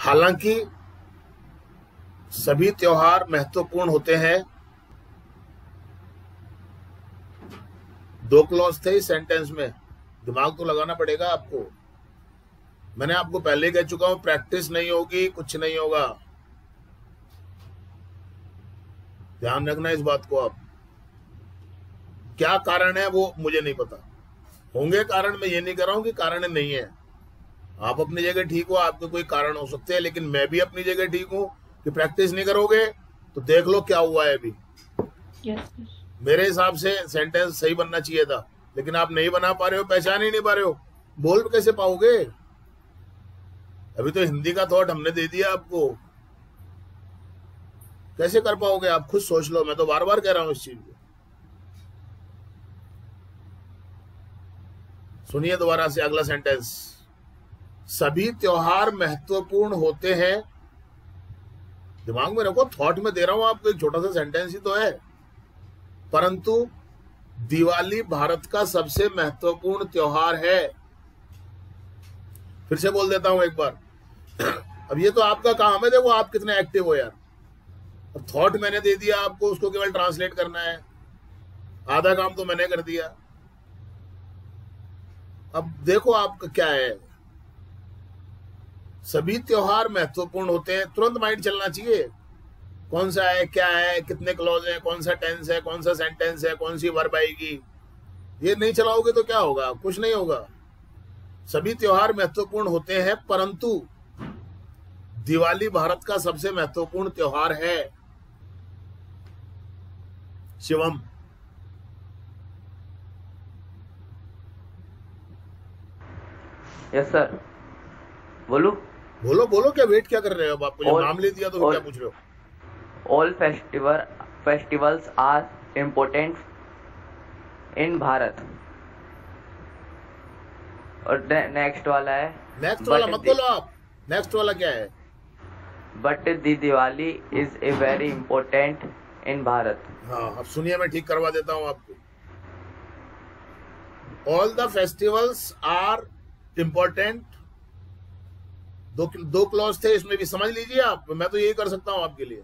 हालांकि सभी त्योहार महत्वपूर्ण होते हैं। दो क्लॉज थे इस सेंटेंस में, दिमाग तो लगाना पड़ेगा आपको। मैंने आपको पहले कह चुका हूं, प्रैक्टिस नहीं होगी कुछ नहीं होगा, ध्यान रखना इस बात को। आप क्या कारण है वो मुझे नहीं पता, होंगे कारण, मैं ये नहीं कर रहा हूं कि कारण नहीं है। आप अपनी जगह ठीक हो, आपके कोई कारण हो सकते हैं, लेकिन मैं भी अपनी जगह ठीक हूं कि प्रैक्टिस नहीं करोगे तो देख लो क्या हुआ है अभी। मेरे हिसाब से सेंटेंस सही बनना चाहिए था, लेकिन आप नहीं बना पा रहे हो, पहचान ही नहीं पा रहे हो, बोल कैसे पाओगे? अभी तो हिंदी का थॉट हमने दे दिया आपको, कैसे कर पाओगे आप? खुद सोच लो, मैं तो बार बार कह रहा हूं इस चीज को। सुनिए दोबारा से अगला सेंटेंस, सभी त्योहार महत्वपूर्ण होते हैं। दिमाग में रखो, थॉट में दे रहा हूं आपको, एक छोटा सा सेंटेंस ही तो है। परंतु दिवाली भारत का सबसे महत्वपूर्ण त्योहार है। फिर से बोल देता हूं एक बार। अब ये तो आपका काम है, देखो आप कितने एक्टिव हो यार। अब थॉट मैंने दे दिया आपको, उसको केवल ट्रांसलेट करना है, आधा काम तो मैंने कर दिया। अब देखो आपका क्या है, सभी त्योहार महत्वपूर्ण होते हैं, तुरंत माइंड चलना चाहिए। कौन सा है, क्या है, कितने क्लॉज है, कौन सा टेंस है, कौन सा सेंटेंस है, कौन सी वर्ब आएगी, ये नहीं चलाओगे तो क्या होगा? कुछ नहीं होगा। सभी त्योहार महत्वपूर्ण होते हैं, परंतु दिवाली भारत का सबसे महत्वपूर्ण त्योहार है। शिवम। यस सर, बोलो बोलो बोलो, क्या वेट क्या कर रहे हो? अब आपको जब नाम ले दिया तो क्या पूछ रहे हो? All festivals are important in Bharat. और नेक्स्ट वाला है, नेक्स्ट वाला मत बोलो आप, नेक्स्ट वाला क्या है? But the Diwali is a very important in Bharat. हाँ, अब सुनिए, मैं ठीक करवा देता हूं आपको। All the festivals are important, दो क्लॉज थे इसमें भी, समझ लीजिए आप। मैं तो यही कर सकता हूं आपके लिए।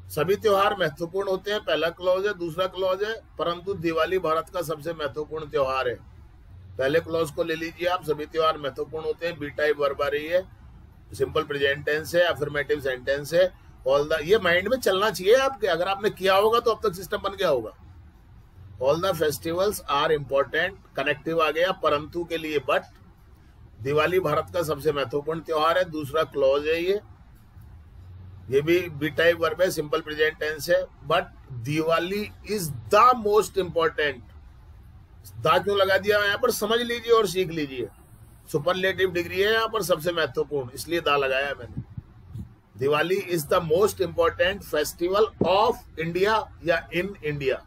सभी त्योहार महत्वपूर्ण होते हैं, पहला क्लॉज है। दूसरा क्लॉज है, परंतु दिवाली भारत का सबसे महत्वपूर्ण त्योहार है। पहले क्लॉज को ले लीजिए आप, सभी त्योहार महत्वपूर्ण होते हैं, बी टाइप वर्ब आ रही है, सिंपल प्रेजेंट टेंस है, अफर्मेटिव सेंटेंस है। ऑल द, ये माइंड में चलना चाहिए आपके, अगर आपने किया होगा तो अब तक सिस्टम बन गया होगा। All the festivals are important, connective आ गया परंतु के लिए, बट दिवाली भारत का सबसे महत्वपूर्ण त्योहार है। दूसरा क्लॉज है ये भी बी टाइप वर्ब है, सिंपल प्रेजेंट टेंस है, but Diwali is the most important. दा क्यों लगा दिया यहाँ पर, समझ लीजिए और सीख लीजिए। सुपरलेटिव डिग्री है यहाँ पर, सबसे महत्वपूर्ण, इसलिए दा लगाया मैंने। Diwali is the most important festival of India या इन इंडिया।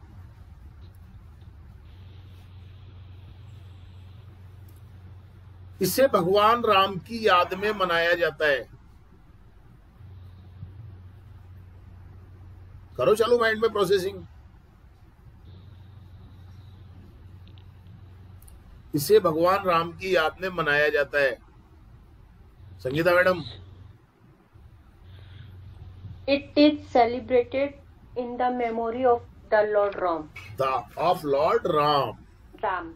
इसे भगवान राम की याद में मनाया जाता है। करो चलो माइंड में प्रोसेसिंग। इसे भगवान राम की याद में मनाया जाता है। Sangeeta madam. It is celebrated in the memory of the Lord Ram. Of Lord Ram. Ram.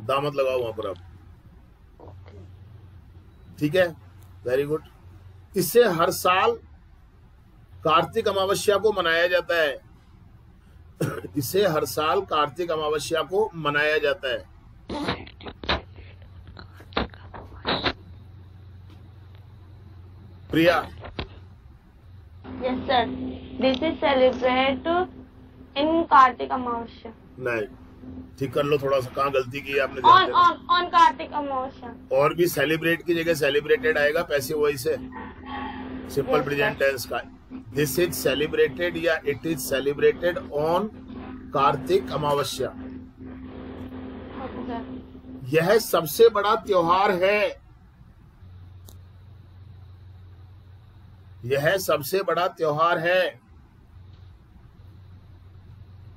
दामत लगाओ वहां पर आप, ठीक है, वेरी गुड। इससे हर साल कार्तिक अमावस्या को मनाया जाता है। इसे हर साल कार्तिक अमावस्या को मनाया जाता है। प्रिया। Yes sir, this is celebrate in Kartik Amavasya. नहीं, ठीक कर लो थोड़ा सा, कहाँ गलती की है आपने? On Kartik Amavasya. और भी सेलिब्रेट की जगह सेलिब्रेटेड आएगा, पैसिव वॉइस से, सिंपल प्रेजेंट टेंस का। दिस इज सेलिब्रेटेड या it is celebrated on Kartik अमावस्या। यह सबसे बड़ा त्योहार है। यह सबसे बड़ा त्योहार है।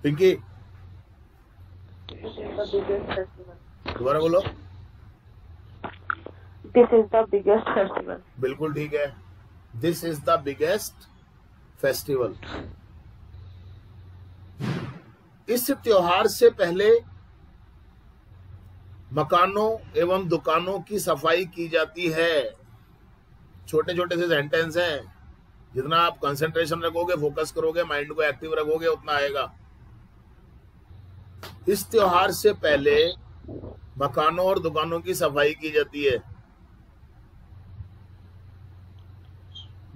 पिंकी दोबारा बोलो। This is the biggest festival. बिल्कुल ठीक है, this is the biggest festival. इस त्योहार से पहले मकानों एवं दुकानों की सफाई की जाती है। छोटे छोटे से सेंटेंस हैं, जितना आप कंसंट्रेशन रखोगे, फोकस करोगे, माइंड को एक्टिव रखोगे, उतना आएगा। इस त्योहार से पहले मकानों और दुकानों की सफाई की जाती है।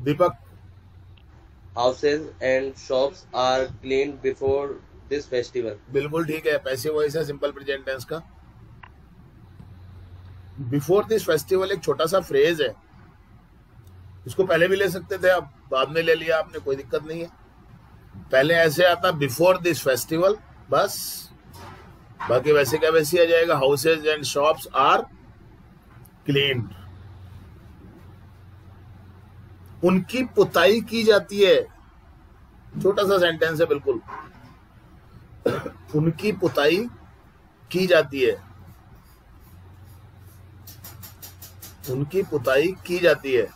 दीपक, Houses and shops are cleaned before this festival. बिल्कुल ठीक है, पैसिव वॉइस है सिंपल प्रेजेंट टेंस का। बिफोर दिस फेस्टिवल एक छोटा सा फ्रेज है, इसको पहले भी ले सकते थे, अब बाद में ले लिया आपने, कोई दिक्कत नहीं है। पहले ऐसे आता बिफोर दिस फेस्टिवल, बस। बाकी वैसे क्या वैसे आ जाएगा, houses and shops are cleaned. उनकी पुताई की जाती है, छोटा सा सेंटेंस है बिल्कुल। उनकी पुताई की जाती है, उनकी पुताई की जाती है।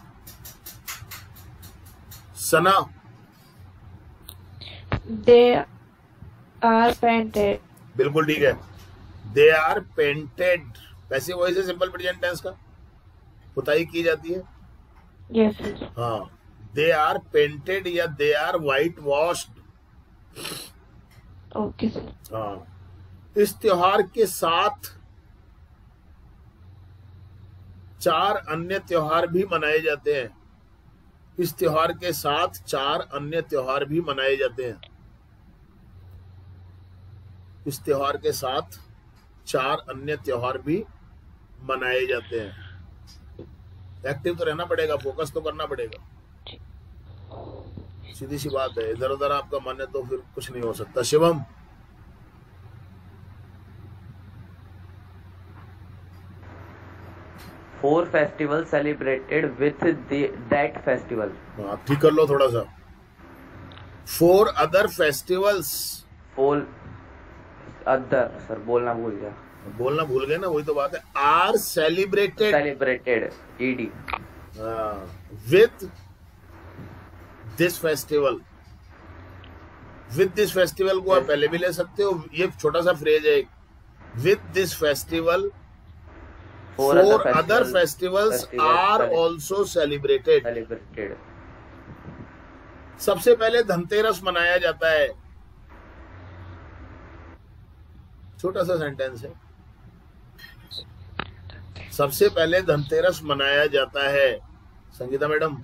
सना, They are painted. बिल्कुल ठीक है, they are painted. Passive voice है सिंपल प्रेजेंट टेंस का, पुताई की जाती है। Yes, sir. हाँ, दे आर पेंटेड या they are whitewashed. Okay, sir. हाँ, इस त्योहार के साथ 4 अन्य त्योहार भी मनाए जाते हैं। इस त्योहार के साथ 4 अन्य त्योहार भी मनाए जाते हैं। इस त्योहार के साथ 4 अन्य त्योहार भी मनाए जाते हैं। एक्टिव तो रहना पड़ेगा, फोकस तो करना पड़ेगा, सीधी सी बात है। इधर उधर आपका मन है तो फिर कुछ नहीं हो सकता। Shivam, Four festivals celebrated with that festival. आप ठीक कर लो थोड़ा सा। 4 other festivals, Four other, sir बोलना भूल गया। बोलना भूल गए ना, वही तो बात है। Are celebrated Celebrated, ED. With this festival. With this festival को आप पहले भी ले सकते हो, ये छोटा सा फ्रेज है। With this festival Four 4 other festivals are also celebrated. Celebrated. सबसे पहले धनतेरस मनाया जाता है, छोटा सा सेंटेंस है। सबसे पहले धनतेरस मनाया जाता है। Sangeeta madam,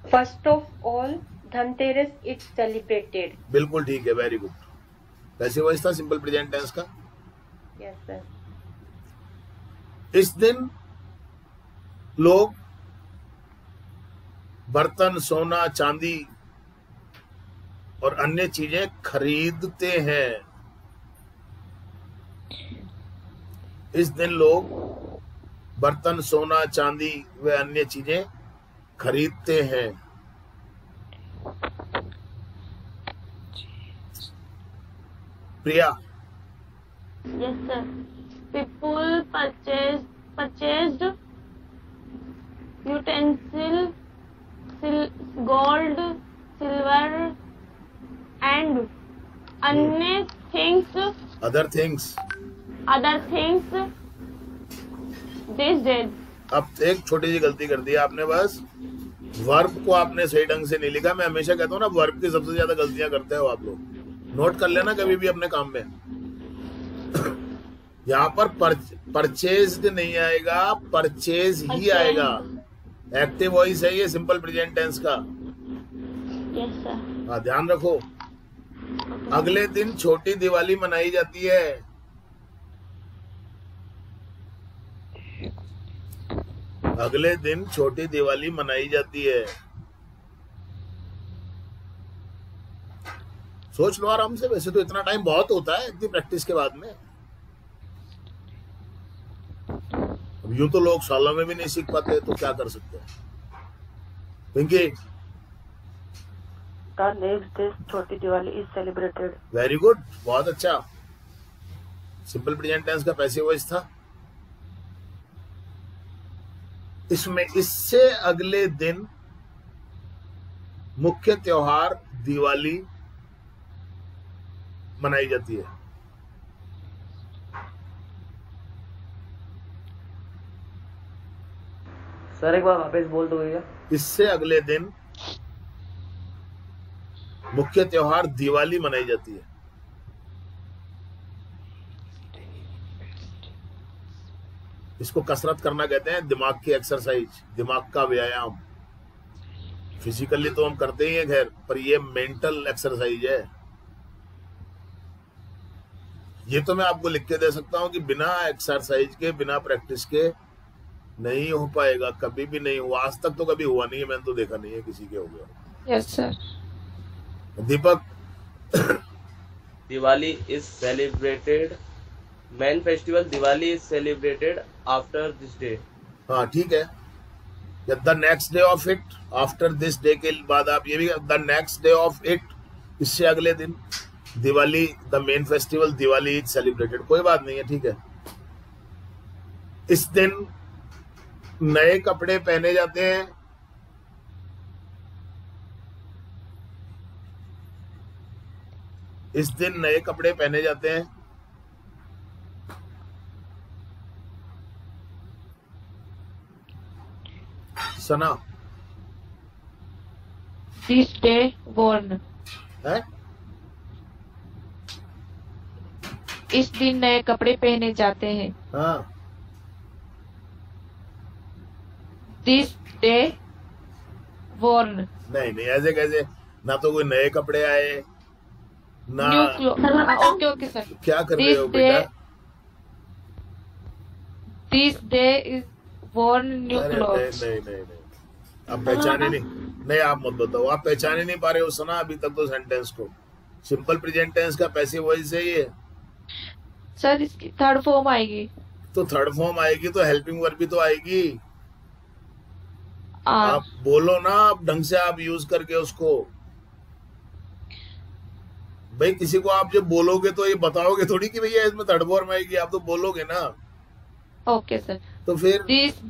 First of all, Dhanteras is celebrated. बिल्कुल ठीक है, वेरी गुड। वैसे वॉइस था सिंपल प्रेजेंट टेंस का। Yes, sir. इस दिन लोग बर्तन, सोना, चांदी और अन्य चीजें खरीदते हैं। इस दिन लोग बर्तन, सोना, चांदी व अन्य चीजें खरीदते हैं। प्रिया, Yes, sir. People purchased utensil, gold, silver, and other things this day. अब एक छोटी सी गलती कर दी आपने, बस वर्ब को आपने सही ढंग से नहीं लिखा। मैं हमेशा कहता हूँ ना, वर्ब की सबसे ज्यादा गलतियां करते हो आप लोग। नोट कर लेना कभी भी अपने काम में। यहाँ पर परचेज्ड नहीं आएगा, परचेज ही आएगा। एक्टिव वॉइस है ये सिंपल प्रेजेंट टेंस का। Yes, sir. हाँ, ध्यान रखो। अगले दिन छोटी दिवाली मनाई जाती है। अगले दिन छोटी दिवाली मनाई जाती है। सोच लो आराम से, वैसे तो इतना टाइम बहुत होता है इतनी प्रैक्टिस के बाद में। अब यूं तो लोग सालों में भी नहीं सीख पाते, तो क्या कर सकते हैं। पिंकी, The next day, छोटी Diwali is celebrated. Very good, बहुत अच्छा। सिंपल प्रेजेंट टेंस का पैसिव वॉइस था। इसमें इससे अगले दिन मुख्य त्योहार दिवाली मनाई जाती है। सर एक बार वापस बोल दो भैया। इससे अगले दिन मुख्य त्योहार दिवाली मनाई जाती है। इसको कसरत करना कहते हैं, दिमाग की एक्सरसाइज, दिमाग का व्यायाम। फिजिकली तो हम करते ही हैं खैर, पर ये मेंटल एक्सरसाइज है। ये तो मैं आपको लिख के दे सकता हूं कि बिना एक्सरसाइज के, बिना प्रैक्टिस के नहीं हो पाएगा, कभी भी नहीं हुआ। आज तक तो कभी हुआ नहीं है, मैंने तो देखा नहीं है किसी के हो गया। Yes sir. Deepak, Diwali is celebrated. Main festival Diwali is celebrated after this day. हाँ ठीक है। The next day of it, after this day के बाद आप ये भी the next day of it, इससे अगले दिन Diwali, the main festival Diwali is celebrated. कोई बात नहीं है, ठीक है। इस दिन नए कपड़े पहने जाते हैं। इस दिन नए कपड़े पहने जाते हैं। सना दिस डे बोर्न। है, इस दिन नए कपड़े पहने जाते हैं। हाँ दिस डे बोर्न। नहीं नहीं, ऐसे कैसे? ना तो कोई नए कपड़े आए ना। New cloth. Okay okay sir. क्या कर रहे हो बेटा? This day is born new अरे क्लोथ। नहीं नहीं नहीं, आप पहचाने नहीं, आप मत बताओ, आप पहचाने नहीं पा रहे हो सना अभी तक तो सेंटेंस को। सिंपल प्रेजेंट टेंस का पैसिव वॉइस है ये। सर इसकी थर्ड फॉर्म आएगी। तो थर्ड फॉर्म आएगी तो हेल्पिंग वर्ब भी तो आएगी। आर। आप बोलो ना, आप ढंग से आप यूज करके उसको। भाई किसी को आप जब बोलोगे तो ये बताओगे थोड़ी कि भैया इसमें थर्ड फॉर्म आएगी, आप तो बोलोगे ना। Okay sir. तो फिर दिस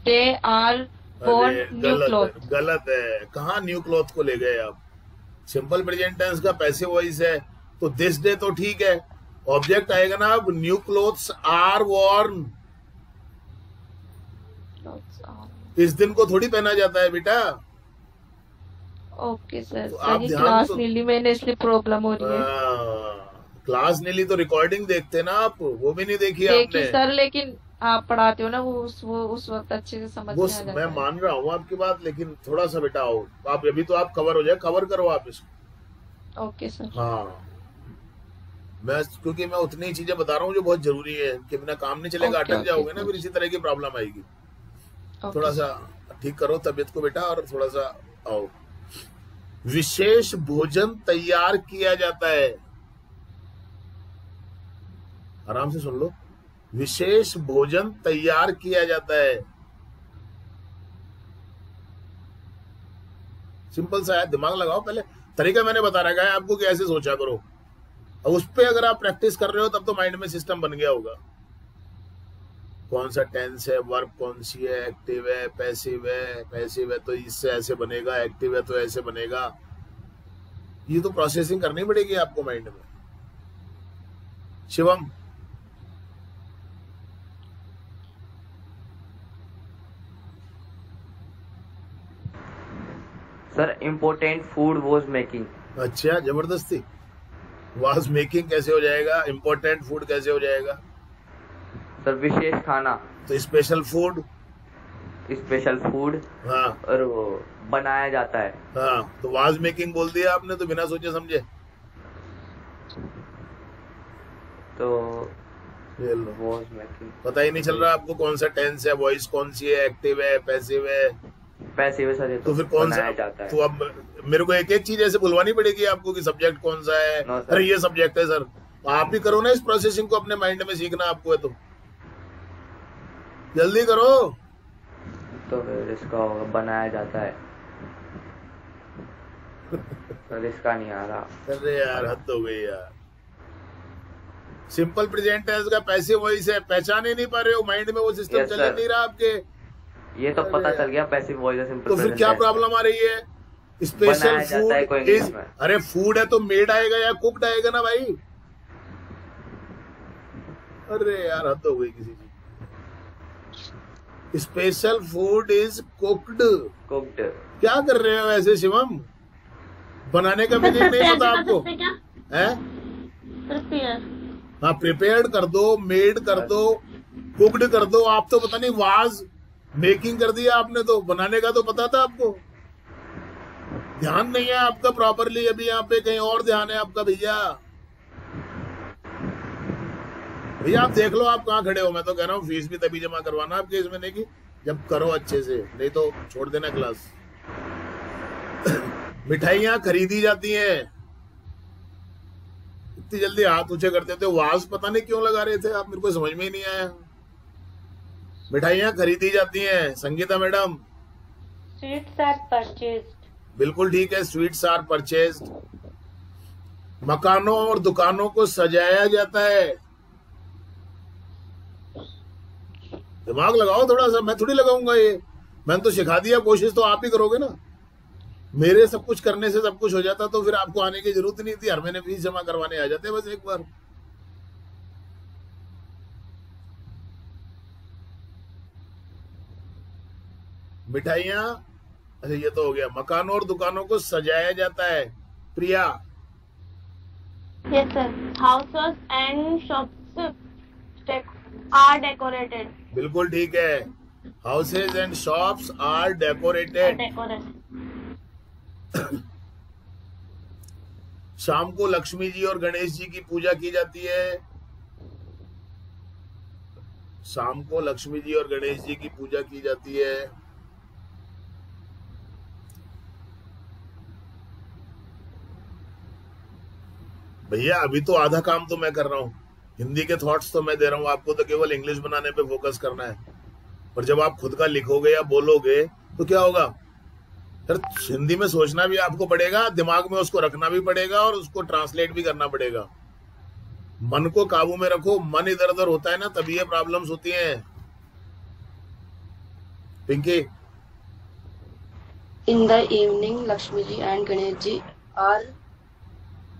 डे आर बोर्न अरे न्यू क्लोथ। गलत है। कहाँ न्यू क्लॉथ को ले गए आप? सिंपल प्रेजेंट टेंस का पैसिव वॉइस है तो दिस डे तो ठीक है, ऑब्जेक्ट आएगा ना। अब न्यू क्लोथ्स आर वॉर्न, इस दिन को थोड़ी पहना जाता है बेटा। Okay sir. तो आप सर ध्यान क्लास तो- नीली मैंने इसलिए प्रॉब्लम हो रही है। क्लास नीली तो रिकॉर्डिंग देखते ना आप, वो भी नहीं देखी देखिए आपने। सर, लेकिन आप पढ़ाते हो ना वो उस वक्त अच्छे से समझ वो में आ जाता मैं है। मान रहा हूँ आपकी बात, लेकिन थोड़ा सा बेटा आओ आप, अभी तो आप कवर हो जाए, कवर करो आप इसको। Okay sir. हाँ क्योंकि मैं उतनी चीजें बता रहा हूँ जो बहुत जरूरी है, कि बिना काम नहीं चलेगा, ओके, अटक ओके, जाओगे ना, सर। फिर इसी तरह की प्रॉब्लम आएगी। ओके थोड़ा सा ठीक करो तबीयत को बेटा, और थोड़ा सा आओ। विशेष भोजन तैयार किया जाता है। आराम से सुन लो, विशेष भोजन तैयार किया जाता है। सिंपल सा है, दिमाग लगाओ। पहले तरीका मैंने बता रखा है आपको कि ऐसे सोचा करो, और उस पे अगर आप प्रैक्टिस कर रहे हो तब तो माइंड में सिस्टम बन गया होगा। कौन सा टेंस है, वर्ब कौन सी है, एक्टिव है, पैसिव है। पैसिव है तो इससे ऐसे बनेगा, एक्टिव है तो ऐसे बनेगा। ये तो प्रोसेसिंग करनी पड़ेगी आपको माइंड में। Shivam, sir important food was making. अच्छा जबरदस्ती। वाज मेकिंग कैसे हो जाएगा? इम्पोर्टेंट फूड कैसे हो जाएगा? सर विशेष खाना, तो स्पेशल फूड। स्पेशल फूड, हाँ और वो बनाया जाता है। हाँ, तो वाज मेकिंग बोल दिया आपने तो बिना सोचे समझे। तो ये लो, वॉज मेकिंग, पता ही नहीं चल रहा आपको कौन सा टेंस है, वॉइस कौन सी है, एक्टिव है, पैसिव है। पैसिव है सर, ये तो फिर कौन सा? बनाया जाता है। तो अब मेरे को एक एक चीज ऐसे बुलवानी पड़ेगी आपको कि सब्जेक्ट कौन सा है। No, sir. अरे ये सब्जेक्ट है सर। आप भी करो ना इस प्रोसेसिंग को, अपने माइंड में सीखना आपको है तो जल्दी करो। तो फिर इसका होगा बनाया जाता है। सर इसका नहीं आ रहा। अरे यार हद हो गई यार। सिंपल प्रेजेंट टेंस का पैसिव वॉइस है, पहचान ही नहीं पा रहे हो, माइंड में वो सिस्टम Yes, चल ही sir. नहीं रहा आपके। ये तो पता चल गया पैसिव वॉइस है, तो सिंपल फिर क्या प्रॉब्लम आ रही है? स्पेशल बनाया जाता है कोई फूड इंग्लिश इज, में। अरे फूड है तो मेड आएगा या कुकड आएगा ना भाई। अरे यार हद हो गई किसी की। Special food is cooked. Cooked. क्या कर रहे हो ऐसे शिवम? बनाने का मीनिंग नहीं पता आपको क्या है? प्रिपेयर? हाँ, प्रिपेयर्ड कर दो, मेड कर दो, कुकड कर दो। आप तो पता नहीं वाज मेकिंग कर दिया आपने, तो बनाने का तो पता था आपको। ध्यान नहीं है आपका प्रॉपरली, अभी यहाँ पे कहीं और ध्यान है आपका। भैया भैया आप देख लो आप कहाँ खड़े हो। मैं तो कह रहा हूँ फीस भी तभी जमा करवाना आपके इस महीने की जब करो अच्छे से, नहीं तो छोड़ देना क्लास। मिठाइयाँ खरीदी जाती हैं। इतनी जल्दी हाथ ऊंचे करते थे, वाज पता नहीं क्यों लगा रहे थे आप, मेरे को समझ में ही नहीं आया। मिठाइयाँ खरीदी जाती हैं Sangeeta madam. Sweets are purchased. बिल्कुल ठीक है, स्वीट्स आर परचेज्ड। मकानों और दुकानों को सजाया जाता है। दिमाग लगाओ थोड़ा सा, मैं थोड़ी लगाऊंगा ये। मैंने तो सिखा दिया, कोशिश तो आप ही करोगे ना। मेरे सब कुछ करने से सब कुछ हो जाता तो फिर आपको आने की जरूरत नहीं थी, हर महीने फीस जमा करवाने आ जाते बस एक बार। मिठाइयाँ, अच्छा ये तो हो गया। मकानों और दुकानों को सजाया जाता है। प्रिया, Yes, sir. Houses and shops are decorated. बिल्कुल ठीक है। Houses and shops are decorated. शाम को लक्ष्मी जी और गणेश जी की पूजा की जाती है। शाम को लक्ष्मी जी और गणेश जी की पूजा की जाती है। भैया अभी तो आधा काम तो मैं कर रहा हूँ, हिंदी के थॉट्स तो मैं दे रहा हूँ आपको, तो केवल इंग्लिश बनाने पे फोकस करना है। पर जब आप खुद का लिखोगे या बोलोगे तो क्या होगा? फिर हिंदी में सोचना भी आपको पड़ेगा, दिमाग में उसको रखना भी पड़ेगा और उसको ट्रांसलेट भी करना पड़ेगा। मन को काबू में रखो, मन इधर उधर होता है ना तभी ये प्रॉब्लम्स होती हैं। Pinky, In the evening, Lakshmi ji and Ganesh ji are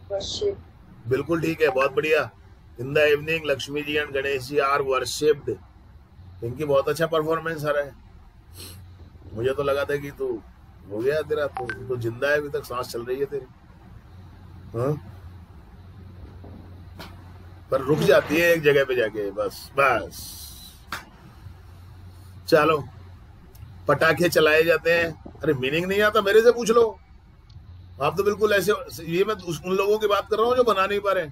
worshipped. बिल्कुल ठीक है, बहुत बढ़िया। In the evening Lakshmi ji and Ganesh ji are worshipped. Pinky बहुत अच्छा परफॉर्मेंस आ रहा है। मुझे तो लगा था कि तू हो गया तेरा, तो जिंदा है, अभी तक सांस चल रही है तेरी। हाँ? पर रुक जाती है एक जगह पे जाके, बस बस। चलो, पटाखे चलाए जाते हैं। अरे मीनिंग नहीं आता मेरे से पूछ लो। आप तो बिल्कुल ऐसे, ये मैं उन लोगों की बात कर रहा हूँ जो बना नहीं पा रहे।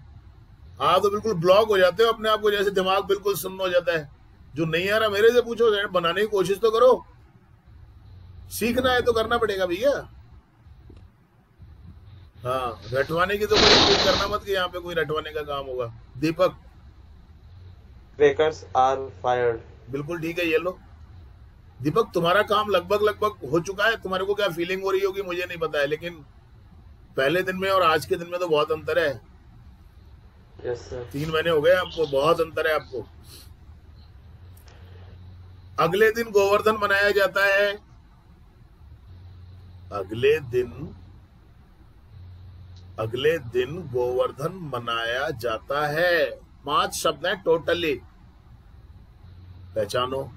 आप तो बिल्कुल ब्लॉक हो जाते हो अपने आप को, जैसे दिमाग बिल्कुल सुन्न हो जाता है। जो नहीं आ रहा मेरे से पूछो, बनाने की कोशिश तो करो। सीखना है तो करना पड़ेगा भैया। हाँ, रटवाने की तो कोई उम्मीद करना मत कि यहाँ पे कोई रटवाने का काम होगा। दीपक, Crackers are fired. बिल्कुल ठीक है, ये लो। दीपक तुम्हारा काम लगभग हो चुका है। तुम्हारे को क्या फीलिंग हो रही होगी मुझे नहीं पता है, लेकिन पहले दिन में और आज के दिन में तो बहुत अंतर है। Yes, sir. 3 महीने हो गए आपको, बहुत अंतर है आपको। अगले दिन गोवर्धन मनाया जाता है। अगले दिन गोवर्धन मनाया जाता है। 5 शब्द हैं टोटली। पहचानो,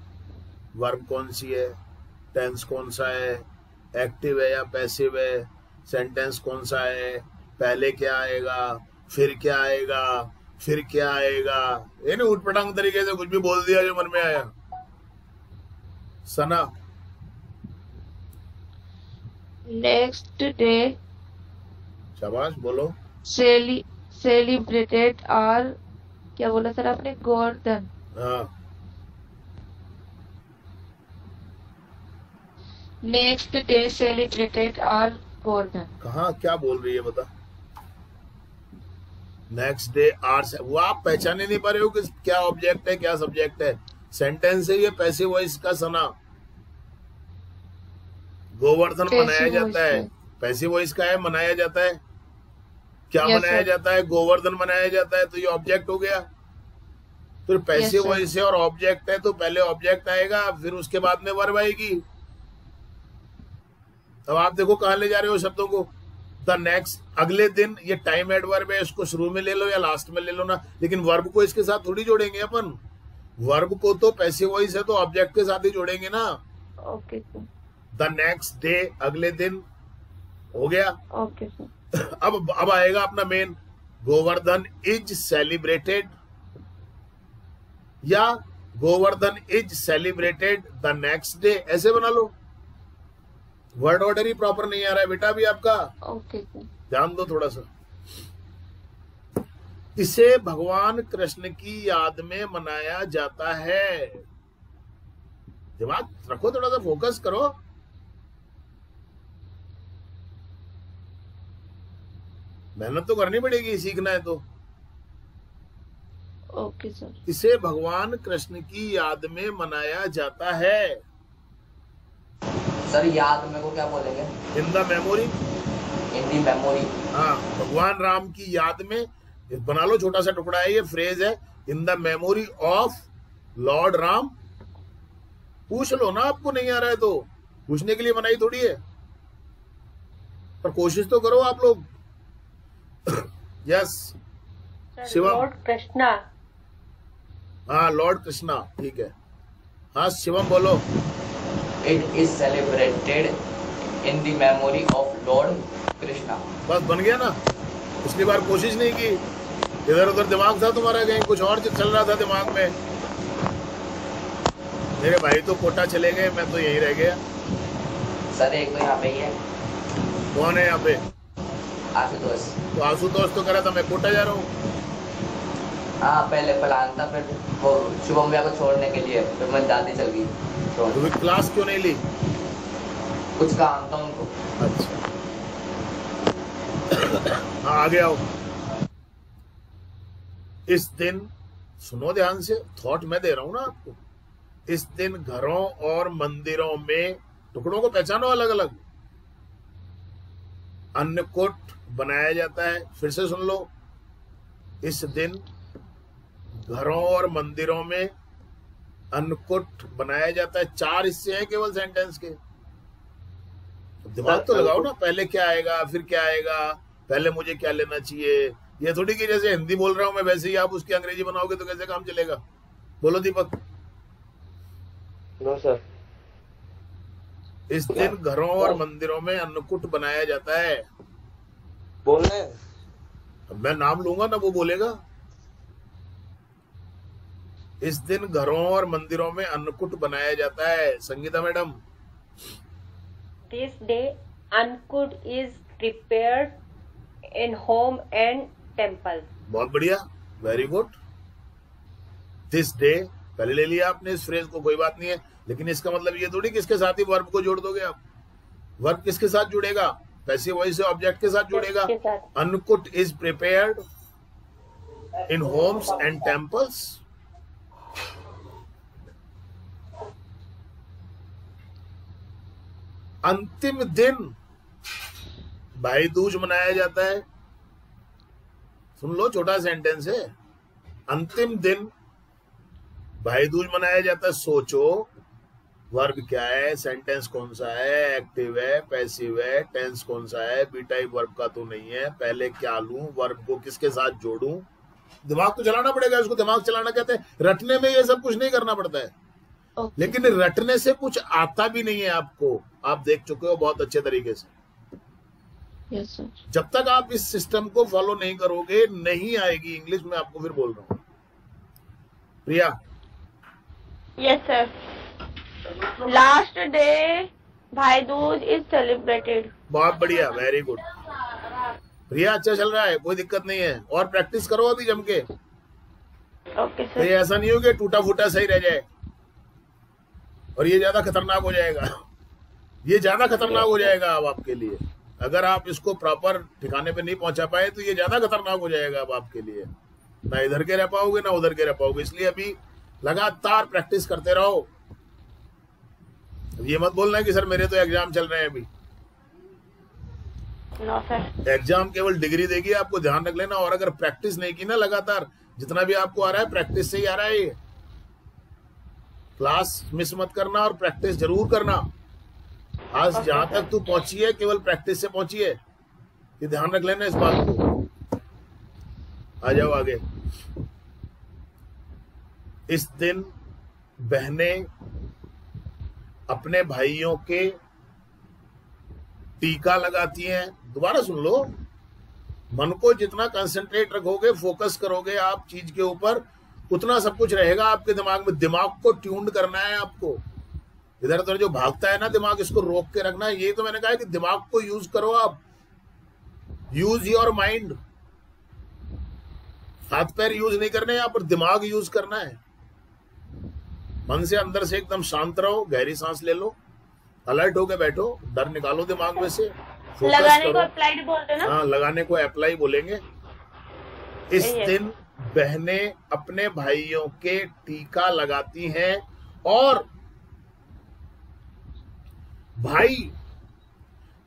वर्ब कौन सी है, टेंस कौन सा है, एक्टिव है या पैसिव है, सेंटेंस कौन सा है, पहले क्या आएगा, फिर क्या आएगा, फिर क्या आएगा। ये नहीं उठपटांग तरीके से कुछ भी बोल दिया जो मन में आया। सना, नेक्स्ट डे शाबाश, बोलो। सेलिब्रेटेड आर, क्या बोला सर आपने? गोवर्धन। हाँ, next day celebrated are Govardhan. कहाँ क्या बोल रही है बता। नेक्स्ट डे आर, वो आप पहचाने नहीं पा रहे हो कि क्या ऑब्जेक्ट है क्या सब्जेक्ट है। सेंटेंस है ये पैसिव वॉइस का। सना, गोवर्धन मनाया जाता है, पैसिव वॉइस का है, मनाया जाता है। क्या Yes, मनाया sir. जाता है? गोवर्धन मनाया जाता है, तो ये ऑब्जेक्ट हो गया। तो पैसिव sir. वॉइस है और ऑब्जेक्ट है, तो पहले ऑब्जेक्ट आएगा फिर उसके बाद में वर्ब आएगी। अब आप देखो कहां ले जा रहे हो शब्दों को। द नेक्स्ट, अगले दिन, ये टाइम एडवर्ब है, इसको शुरू में ले लो या लास्ट में ले लो ना, लेकिन वर्ब को इसके साथ थोड़ी जोड़ेंगे अपन। वर्ब को तो पैसिव वॉइस है तो ऑब्जेक्ट के साथ ही जोड़ेंगे ना। Okay sir. The next day, अगले दिन, हो गया। Okay sir. अब आएगा अपना मेन, गोवर्धन इज सेलिब्रेटेड या Govardhan is celebrated the next day, ऐसे बना लो। वर्ड ऑर्डर ही प्रॉपर नहीं आ रहा है बेटा अभी आपका, ओके सर। ध्यान दो थोड़ा सा। इसे भगवान कृष्ण की याद में मनाया जाता है। दिमाग रखो, थोड़ा सा फोकस करो। मेहनत तो करनी पड़ेगी, सीखना है तो। Okay sir. इसे भगवान कृष्ण की याद में मनाया जाता है। सर याद मेरे को क्या बोलेंगे? In the memory, in the memory. हाँ, भगवान राम की याद में, बना लो, छोटा सा टुकड़ा है, ये फ्रेज है, in the memory of Lord Ram. पूछ लो ना, आपको नहीं आ रहा है तो, पूछने के लिए बनाई थोड़ी है, पर कोशिश तो करो आप लोग। यस शिवम। लॉर्ड कृष्णा। हाँ, लॉर्ड कृष्णा, ठीक है। हाँ शिवम बोलो। It is celebrated in the memory of Lord Krishna. बस बन गया ना, पिछली बार कोशिश नहीं की, इधर उधर दिमाग था तुम्हारा, कहीं कुछ और चल रहा था दिमाग में। मेरे भाई तो कोटा चले गए, मैं तो यहीं रह गया। सर एक तो यहाँ पे ही है। कौन है यहाँ पे? आशुतोष। तो आशुतोष तो करा था मैं कोटा जा रहा हूँ। हाँ पहले प्लान था, फिर वो शुभम भैया को छोड़ने के लिए, फिर मैं दादी चल गई। तो फिर क्लास क्यों नहीं ली? कुछ काम था उनको। अच्छा हाँ, आगे आओ। इस दिन, सुनो ध्यान से, थॉट मैं दे रहा हूं ना आपको। इस दिन घरों और मंदिरों में, टुकड़ों को पहचानो अलग अलग, अन्नकूट बनाया जाता है। फिर से सुन लो, इस दिन घरों और मंदिरों में अन्नकूट बनाया जाता है। 4 हिस्से हैं केवल सेंटेंस के, दिमाग तो लगाओ ना, पहले क्या आएगा फिर क्या आएगा, पहले मुझे क्या लेना चाहिए। ये थोड़ी कि जैसे हिंदी बोल रहा हूं मैं वैसे ही आप उसकी अंग्रेजी बनाओगे तो कैसे काम चलेगा। बोलो दीपक। No sir. इस दिन घरों और मंदिरों में अन्नकूट बनाया जाता है। बोलना है? अब मैं नाम लूंगा ना, वो बोलेगा। इस दिन घरों और मंदिरों में अन्नकूट बनाया जाता है। Sangeeta madam. This day, Ankud is prepared in home and temple. बहुत बढ़िया, वेरी गुड। दिस डे पहले ले लिया आपने इस फ्रेज को, कोई बात नहीं है, लेकिन इसका मतलब ये थोड़ी कि इसके साथ ही वर्ब को जोड़ दोगे आप। वर्ब किसके साथ जुड़ेगा? पैसिव वॉइस से ऑब्जेक्ट के साथ जुड़ेगा। के साथ। Annakut is prepared in homes and temples. अंतिम दिन भाई दूज मनाया जाता है। सुन लो, छोटा सेंटेंस है। अंतिम दिन भाई दूज मनाया जाता है। सोचो वर्ब क्या है, सेंटेंस कौन सा है, एक्टिव है, पैसिव है, टेंस कौन सा है, बी टाइप वर्ब का तो नहीं है। पहले क्या लूं, वर्ब को किसके साथ जोड़ूं, दिमाग तो चलाना पड़ेगा। इसको दिमाग चलाना कहते हैं। रटने में ये सब कुछ नहीं करना पड़ता है, लेकिन रटने से कुछ आता भी नहीं है आपको। आप देख चुके हो बहुत अच्छे तरीके से। Yes sir. जब तक आप इस सिस्टम को फॉलो नहीं करोगे, नहीं आएगी इंग्लिश। में आपको फिर बोल रहा हूं। प्रिया। Yes, sir. Last day, Bhai Dooj is celebrated. बहुत बढ़िया, वेरी गुड प्रिया, अच्छा चल रहा है, कोई दिक्कत नहीं है। और प्रैक्टिस करो अभी जम के। Okay, तो sir. ये ऐसा नहीं हो कि टूटा फूटा सही रह जाए, और ये ज्यादा खतरनाक हो जाएगा। ये ज्यादा खतरनाक हो जाएगा अब आपके लिए। अगर आप इसको प्रॉपर ठिकाने पे नहीं पहुंचा पाए तो ये ज्यादा खतरनाक हो जाएगा अब आपके लिए। ना इधर के रह पाओगे ना उधर के रह पाओगे। इसलिए अभी लगातार प्रैक्टिस करते रहो। ये मत बोलना कि सर मेरे तो एग्जाम चल रहे हैं अभी। No, sir. एग्जाम केवल डिग्री देगी, आपको ध्यान रख लेना। और अगर प्रैक्टिस नहीं की ना लगातार, जितना भी आपको आ रहा है प्रैक्टिस से ही आ रहा है। ये क्लास मिस मत करना और प्रैक्टिस जरूर करना। आज जहां तक तू पहुंची है केवल प्रैक्टिस से पहुंची है, ये ध्यान रख लेना इस बात को। आ जाओ आगे। इस दिन बहनें अपने भाइयों के टीका लगाती हैं। दोबारा सुन लो, मन को जितना कंसंट्रेट रखोगे, फोकस करोगे आप चीज के ऊपर, उतना सब कुछ रहेगा आपके दिमाग में। दिमाग को ट्यून्ड करना है आपको। इधर उधर जो भागता है ना दिमाग, इसको रोक के रखना है। ये तो मैंने कहा है कि दिमाग को यूज करो आप। Use your mind. हाथ पैर यूज नहीं करने, यहाँ पर दिमाग यूज करना है। मन से अंदर से एकदम शांत रहो, गहरी सांस ले लो, अलर्ट होके बैठो, डर निकालो दिमाग में से, लगाने को अप्लाइड बोलते हैं ना? हाँ, लगाने को अप्लाई बोलेंगे। इस दिन बहनें अपने भाइयों के टीका लगाती हैं और भाई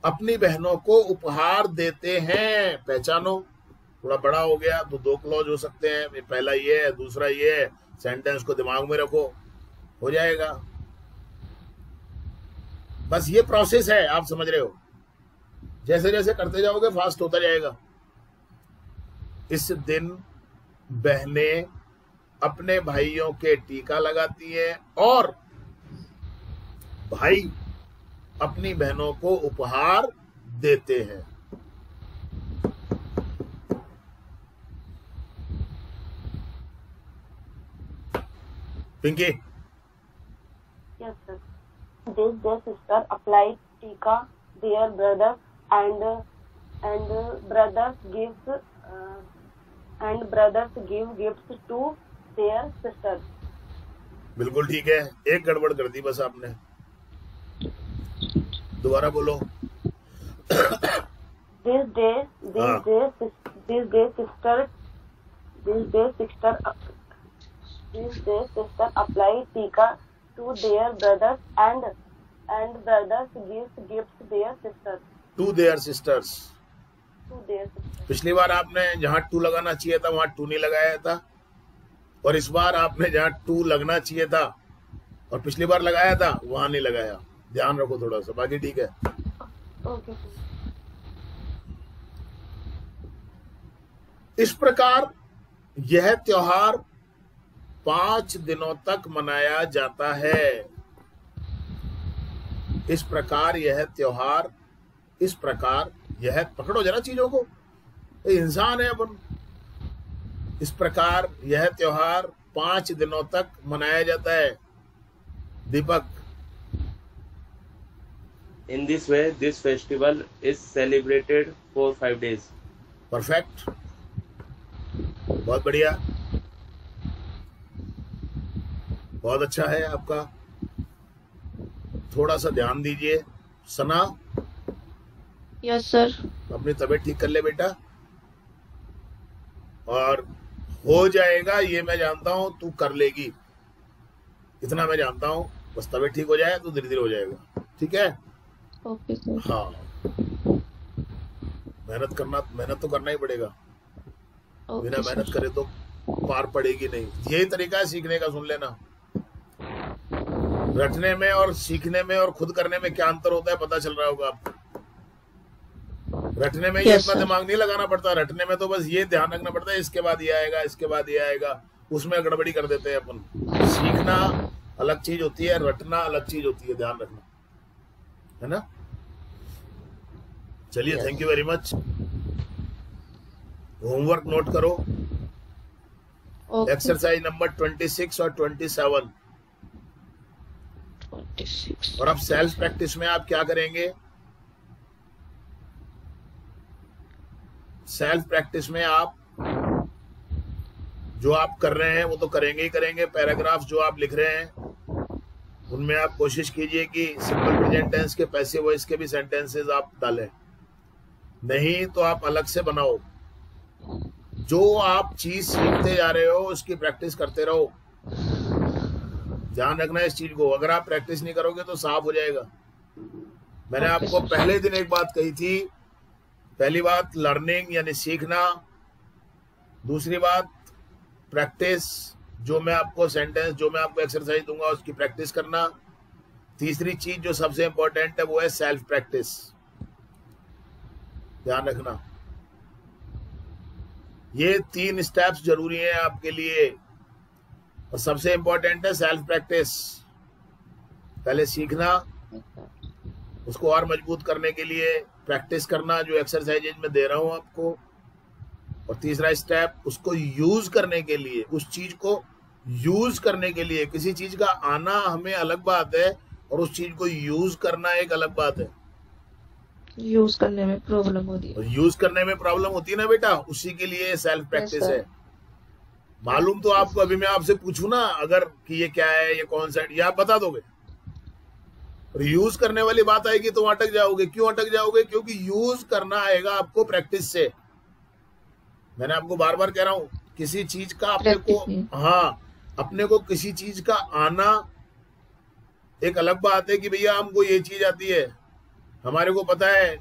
अपनी बहनों को उपहार देते हैं। पहचानो, थोड़ा बड़ा हो गया तो दो क्लॉज हो सकते हैं। पहला ये है, दूसरा ये है। सेंटेंस को दिमाग में रखो, हो जाएगा। बस ये प्रोसेस है, आप समझ रहे हो। जैसे जैसे करते जाओगे फास्ट होता जाएगा। इस दिन बहनें अपने भाइयों के टीका लगाती हैं और भाई अपनी बहनों को उपहार देते हैं। Pinky. Yes, sir. This their sister applied tika their brother and brothers give gifts to their sister. बिल्कुल ठीक है, एक गड़बड़ कर दी बस आपने। दोबारा बोलो। This day sister apply tika to their brothers and brothers give gifts their sisters. To their sisters. To their sisters. पिछली बार आपने जहां टू लगाना चाहिए था वहां टू नहीं लगाया था, और इस बार आपने जहां टू लगना चाहिए था और पिछली बार लगाया था वहां नहीं लगाया। ध्यान रखो थोड़ा सा, बाकी ठीक है। Okay. इस प्रकार यह त्योहार 5 दिनों तक मनाया जाता है। इस प्रकार यह त्योहार, इस प्रकार यह, पकड़ो जरा चीजों को, इंसान है अपन। इस प्रकार यह त्योहार 5 दिनों तक मनाया जाता है। दीपक। In this way, this festival is celebrated for 5 days. Perfect, बहुत बढ़िया, बहुत अच्छा है आपका। थोड़ा सा ध्यान दीजिए। सना, यस सर। अपनी तबीयत ठीक कर ले बेटा, और हो जाएगा, ये मैं जानता हूं, तू कर लेगी, इतना मैं जानता हूं। बस तबीयत ठीक हो जाए तो धीरे धीरे हो जाएगा, ठीक है? Okay sir. हाँ, मेहनत तो करना ही पड़ेगा। बिना मेहनत करे तो पार पड़ेगी नहीं। यही तरीका है सीखने का, सुन लेना। रटने में और सीखने में और खुद करने में क्या अंतर होता है पता चल रहा होगा आपको। रटने में ये इतना दिमाग नहीं लगाना पड़ता। रटने में तो बस ये ध्यान रखना पड़ता है, इसके बाद ये आएगा, इसके बाद ये आएगा, उसमें गड़बड़ी कर देते हैं अपन। सीखना अलग चीज होती है, रटना अलग चीज होती है, ध्यान रखना, है ना? चलिए, thank you very much. Homework note करो। एक्सरसाइज नंबर 26 और 27। और अब सेल्फ प्रैक्टिस में आप क्या करेंगे? सेल्फ प्रैक्टिस में आप जो आप कर रहे हैं वो तो करेंगे ही करेंगे। पैराग्राफ जो आप लिख रहे हैं उनमें आप कोशिश कीजिए कि सिंपल प्रेजेंट टेंस के पैसिव वॉइस के भी सेंटेंसेस आप डालें। नहीं तो आप अलग से बनाओ। जो आप चीज सीखते जा रहे हो उसकी प्रैक्टिस करते रहो। ध्यान रखना इस चीज को। अगर आप प्रैक्टिस नहीं करोगे तो साफ हो जाएगा। मैंने आपको पहले दिन एक बात कही थी। पहली बात लर्निंग यानी सीखना, दूसरी बात प्रैक्टिस, जो मैं आपको सेंटेंस, जो मैं आपको एक्सरसाइज दूंगा उसकी प्रैक्टिस करना। तीसरी चीज जो सबसे इंपॉर्टेंट है वो है सेल्फ प्रैक्टिस, ध्यान रखना। ये 3 स्टेप्स जरूरी हैं आपके लिए और सबसे इंपॉर्टेंट है सेल्फ प्रैक्टिस। पहले सीखना, उसको और मजबूत करने के लिए प्रैक्टिस करना, जो एक्सरसाइजेज में दे रहा हूं आपको। और तीसरा स्टेप, उसको यूज करने के लिए, उस चीज को यूज करने के लिए। किसी चीज का आना हमें अलग बात है और उस चीज को यूज करना एक अलग बात है। यूज करने में प्रॉब्लम होती है। और यूज करने में प्रॉब्लम होती है ना बेटा, उसी के लिए सेल्फ प्रैक्टिस है। मालूम तो आपको, अभी मैं आपसे पूछूं ना अगर कि ये क्या है, ये कौन सा, ये आप बता दोगे। और यूज करने वाली बात आएगी तो अटक जाओगे। क्यों अटक जाओगे? क्योंकि यूज करना आएगा आपको प्रैक्टिस से। मैंने आपको बार बार कह रहा हूं, किसी चीज का अपने को, हाँ, अपने को किसी चीज का आना एक अलग बात है कि भैया हमको ये चीज आती है, हमारे को पता है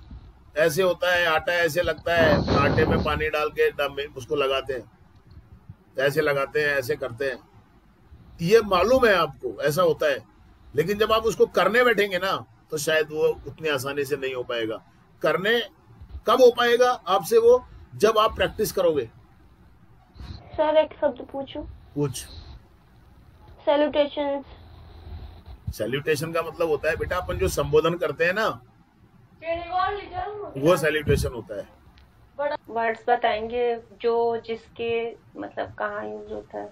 ऐसे होता है, आटा ऐसे लगता है, आटे में पानी डाल के उसको लगाते हैं, ऐसे लगाते हैं, ऐसे करते हैं, ये मालूम है आपको ऐसा होता है। लेकिन जब आप उसको करने बैठेंगे ना तो शायद वो उतनी आसानी से नहीं हो पाएगा। करने कब हो पाएगा आपसे वो? जब आप प्रैक्टिस करोगे। सर एक शब्द पूछूं? पूछ। सैल्यूटेशंस। सैल्यूटेशन का मतलब होता है बेटा, अपन जो संबोधन करते हैं ना, वो सैल्यूटेशन होता है। वर्ड्स बताएंगे जो जिसके मतलब कहाँ यूज होता है।